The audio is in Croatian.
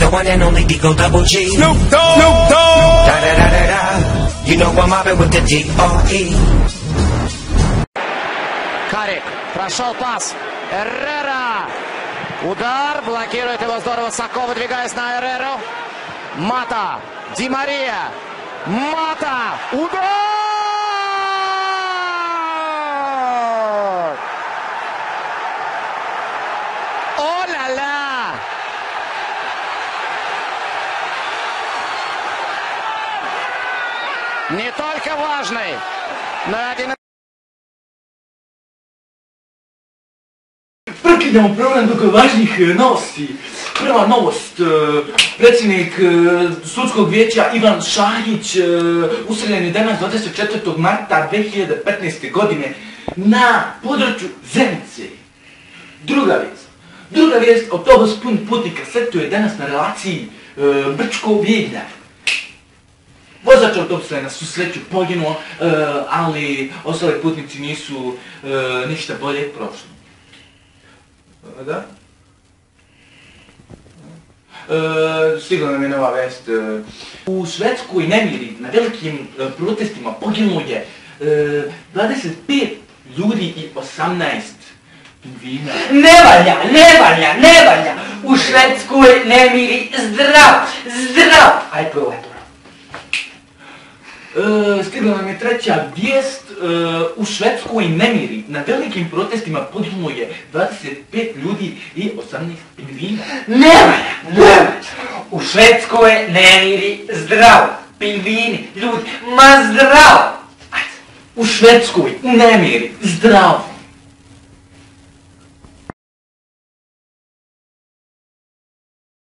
the one and only Digo Double G. Snoop Dogg. Snoop Dogg. Da da da da da. You know I'm mobbing with the D.R.E. Карик, прошел пас. Эррера. Удар, блокирует его здорово Сако, выдвигаясь на Эрреру. Мата, Ди Мария. Мата, удар! О-ля-ля! Не только важный, но и один... Prekidamo program dok važnih novosti. Prva novost, predsjednik sudskog vijeća Ivan Šahić useljen je danas 24. marta 2015. godine na području Zenice. Druga vijest, autobus pun putnika sletuje danas na relaciji Brčko-Vijeljna. Vozač autobusa je na svu sreću poginuo, ali ostali putnici nisu ništa bolje prošli. Da? Stigla nam je nova vest. U Švedskoj nemiri na velikim protestima poginulo je 25 ljudi i 18 pingvina. Ne valja! U Švedskoj nemiri zdrav! Aj probaj. Stigla nam je treća vijest. U Švedskoj nemiri na velikim protestima poginulo je 25 ljudi i 18 pingvina. Ne valja! U Švedskoj nemiri zdrav! Pingvini, ljudi, ma zdrav! U Švedskoj nemiri zdrav!